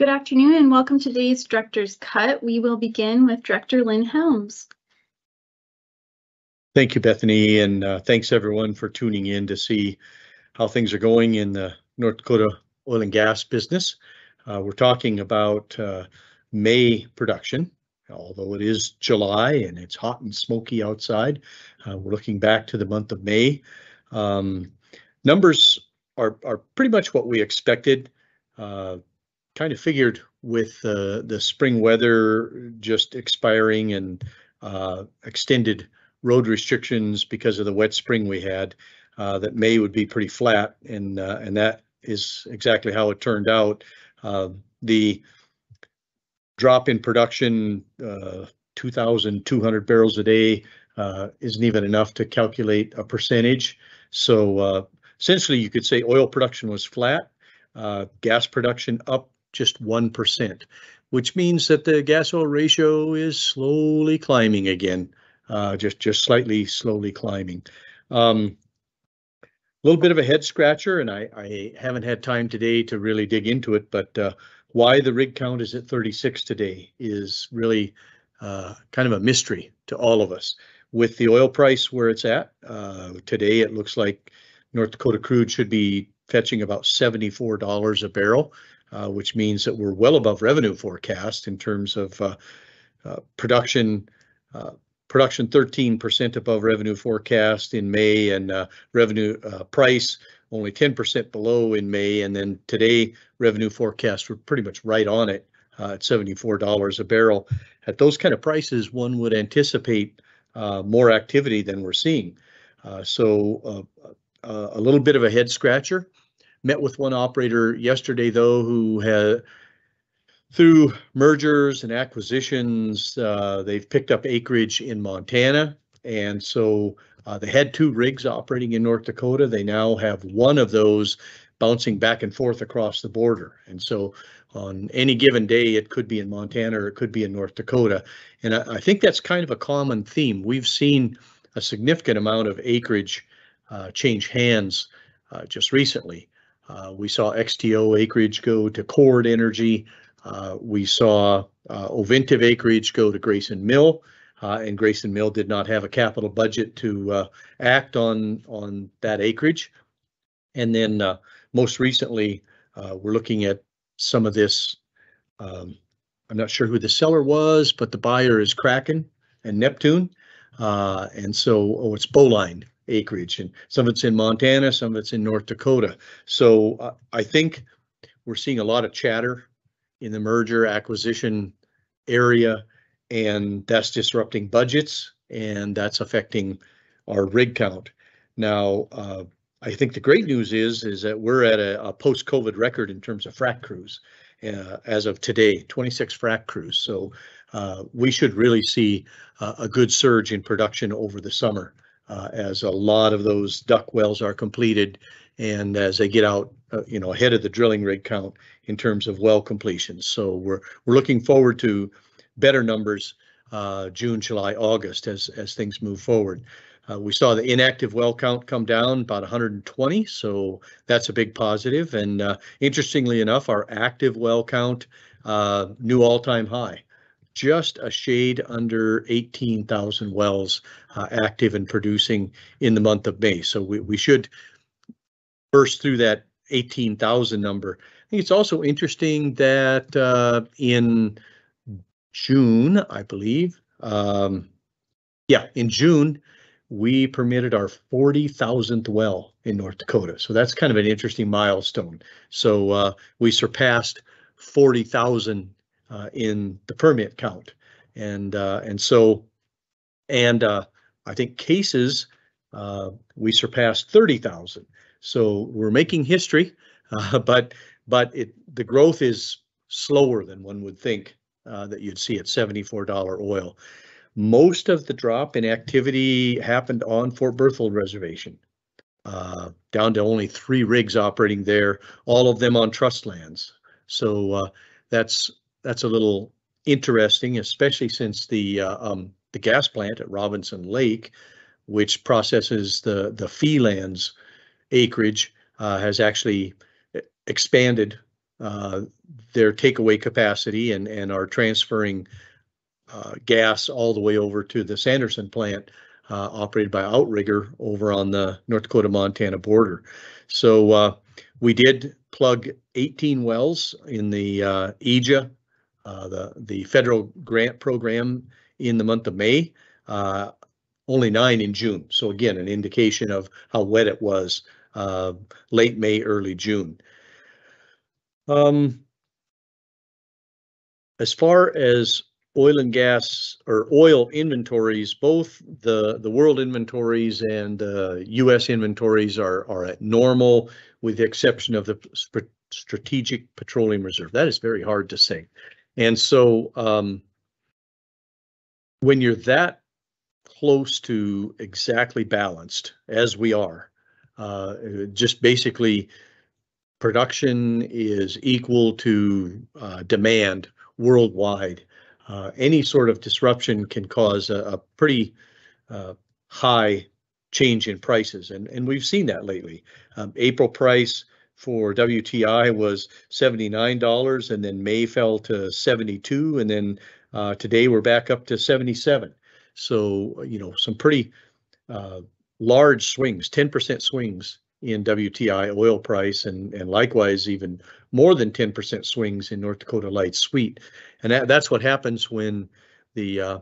Good afternoon and welcome to today's Director's Cut. We will begin with Director Lynn Helms. Thank you, Bethany, and thanks everyone for tuning in to see how things are going in the North Dakota oil and gas business. We're talking about May production, although it is July and it's hot and smoky outside. We're looking back to the month of May. Numbers are pretty much what we expected. Kind of figured with the spring weather just expiring and extended road restrictions because of the wet spring we had, that May would be pretty flat, and that is exactly how it turned out. The drop in production, 2,200 barrels a day, isn't even enough to calculate a percentage. So essentially, you could say oil production was flat, gas production up just 1%, which means that the gas oil ratio is slowly climbing again, just slightly slowly climbing. A little bit of a head scratcher, and I haven't had time today to really dig into it, but why the rig count is at 36 today is really kind of a mystery to all of us. With the oil price where it's at today, it looks like North Dakota crude should be fetching about $74 a barrel, which means that we're well above revenue forecast in terms of production 13% above revenue forecast in May, and revenue price only 10% below in May. And then today, revenue forecasts were pretty much right on it at $74 a barrel. At those kind of prices, one would anticipate more activity than we're seeing. So a little bit of a head scratcher. Met with one operator yesterday, though, who had, through mergers and acquisitions, they've picked up acreage in Montana. And so they had 2 rigs operating in North Dakota. They now have one of those bouncing back and forth across the border. And so on any given day, it could be in Montana or it could be in North Dakota. And I think that's kind of a common theme. We've seen a significant amount of acreage change hands just recently. We saw XTO acreage go to Cord Energy. We saw Ovintiv acreage go to Grayson Mill, and Grayson Mill did not have a capital budget to act on that acreage. And then most recently, we're looking at some of this. I'm not sure who the seller was, but the buyer is Kraken and Neptune. And so, it's Bowline acreage, and some of it's in Montana, some of it's in North Dakota. So I think we're seeing a lot of chatter in the merger acquisition area, and that's disrupting budgets, and that's affecting our rig count. Now, I think the great news is that we're at a post-COVID record in terms of frac crews. As of today, 26 frac crews. So we should really see a good surge in production over the summer, as a lot of those duck wells are completed, and as they get out, ahead of the drilling rig count in terms of well completions. So we're looking forward to better numbers June, July, August as things move forward. We saw the inactive well count come down about 120, so that's a big positive. And interestingly enough, our active well count, new all-time high. Just a shade under 18,000 wells active and producing in the month of May. So we should burst through that 18,000 number. I think it's also interesting that in June, I believe, in June, we permitted our 40,000th well in North Dakota. So that's kind of an interesting milestone. So we surpassed 40,000 in the permit count, and I think cases, we surpassed 30,000. So we're making history, but the growth is slower than one would think that you'd see at $74 oil. Most of the drop in activity happened on Fort Berthold Reservation, down to only 3 rigs operating there, all of them on trust lands. So that's a little interesting, especially since the gas plant at Robinson Lake, which processes the fee lands acreage, has actually expanded their takeaway capacity and are transferring gas all the way over to the Sanderson plant, operated by Outrigger over on the North Dakota-Montana border. So we did plug 18 wells in the EJA, the federal grant program, in the month of May, only 9 in June. So again, an indication of how wet it was late May, early June. As far as oil and gas or oil inventories, both the world inventories and U.S. inventories are at normal, with the exception of the Strategic Petroleum Reserve. That is very hard to say. And so when you're that close to exactly balanced, as we are, just basically production is equal to demand worldwide, any sort of disruption can cause a pretty high change in prices. And we've seen that lately. April price for WTI was $79, and then May fell to $72, and then today we're back up to $77. So, you know, some pretty large swings, 10% swings in WTI oil price, and likewise even more than 10% swings in North Dakota Light Sweet. And that's what happens when the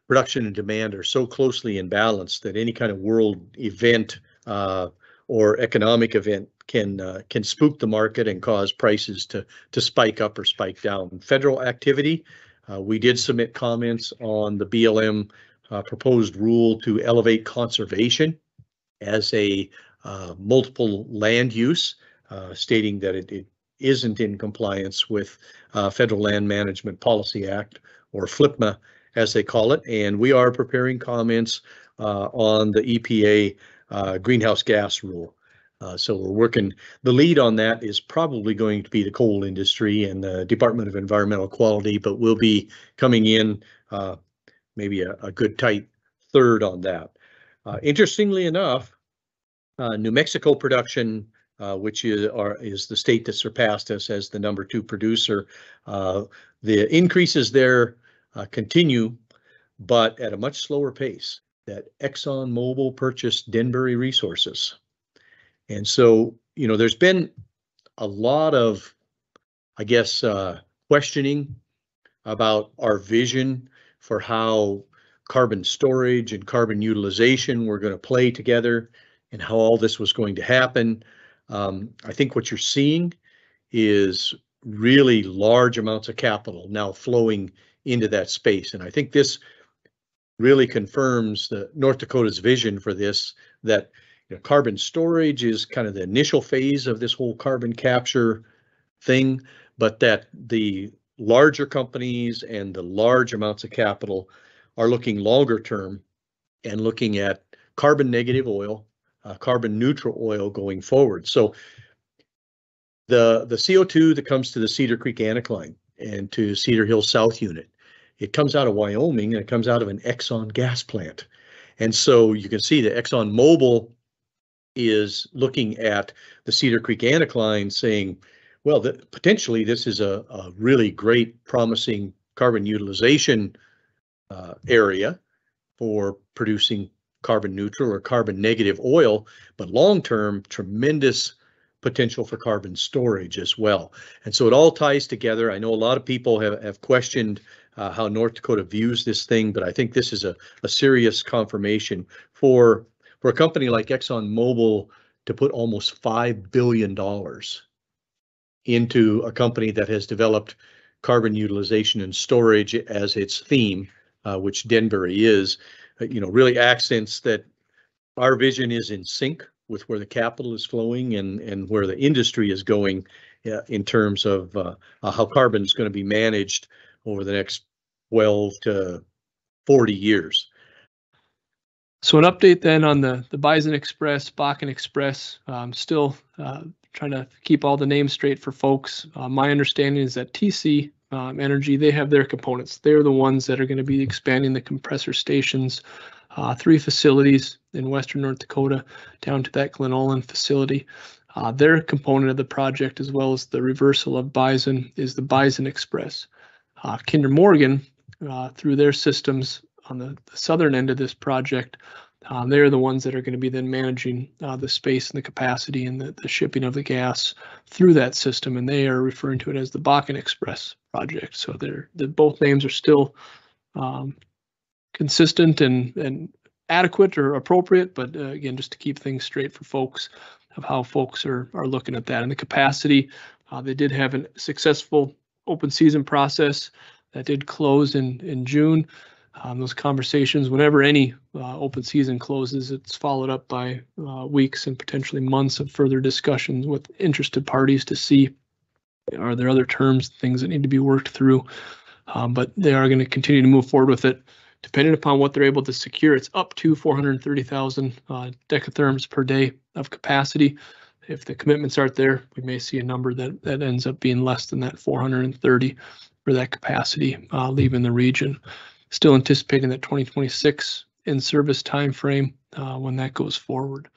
production and demand are so closely in balance that any kind of world event or economic event can spook the market and cause prices to spike up or spike down. Federal activity, we did submit comments on the BLM proposed rule to elevate conservation as a multiple land use, stating that it isn't in compliance with Federal Land Management Policy Act, or FLPMA as they call it. And we are preparing comments on the EPA greenhouse gas rule. So we're working. The lead on that is probably going to be the coal industry and the Department of Environmental Quality, but we'll be coming in maybe a good tight third on that. Interestingly enough, New Mexico production, which is the state that surpassed us as the #2 producer, the increases there continue, but at a much slower pace. That ExxonMobil purchased Denbury Resources. And so, you know, there's been a lot of, I guess, questioning about our vision for how carbon storage and carbon utilization were going to play together and how all this was going to happen. I think what you're seeing is really large amounts of capital now flowing into that space. And I think this really confirms the North Dakota's vision for this, that carbon storage is kind of the initial phase of this whole carbon capture thing, but that the larger companies and the large amounts of capital are looking longer term and looking at carbon negative oil, carbon neutral oil going forward. So the CO2 that comes to the Cedar Creek Anticline and to Cedar Hill South Unit, it comes out of Wyoming, and it comes out of an Exxon gas plant. And so you can see that ExxonMobil is looking at the Cedar Creek Anticline saying, well, potentially this is a really great, promising carbon utilization area for producing carbon neutral or carbon negative oil, but long-term, tremendous potential for carbon storage as well. And so it all ties together. I know a lot of people have questioned how North Dakota views this thing, but I think this is a serious confirmation for a company like ExxonMobil to put almost $5 billion into a company that has developed carbon utilization and storage as its theme, which Denbury is, really accents that our vision is in sync with where the capital is flowing and where the industry is going in terms of how carbon is going to be managed over the next 12 to 40 years. So an update then on the Bison Express, Bakken Express, still trying to keep all the names straight for folks. My understanding is that TC Energy, they have their components. They're the ones that are going to be expanding the compressor stations, 3 facilities in western North Dakota down to that Glen Olin facility. Their component of the project, as well as the reversal of Bison, is the Bison Express. Kinder Morgan, through their systems on the southern end of this project, they're the ones that are going to be then managing the space and the capacity and the shipping of the gas through that system, and they are referring to it as the Bakken Express project. So both names are still consistent and adequate or appropriate, but again, just to keep things straight for folks of how folks are looking at that. And the capacity, they did have a successful open season process that did close in June. Those conversations, whenever any open season closes, it's followed up by weeks and potentially months of further discussions with interested parties to see, are there other terms, things that need to be worked through. But they are going to continue to move forward with it. Depending upon what they're able to secure, it's up to 430,000 decatherms per day of capacity. If the commitments aren't there, we may see a number that ends up being less than that 430 for that capacity leaving the region. Still anticipating that 2026 in-service timeframe when that goes forward.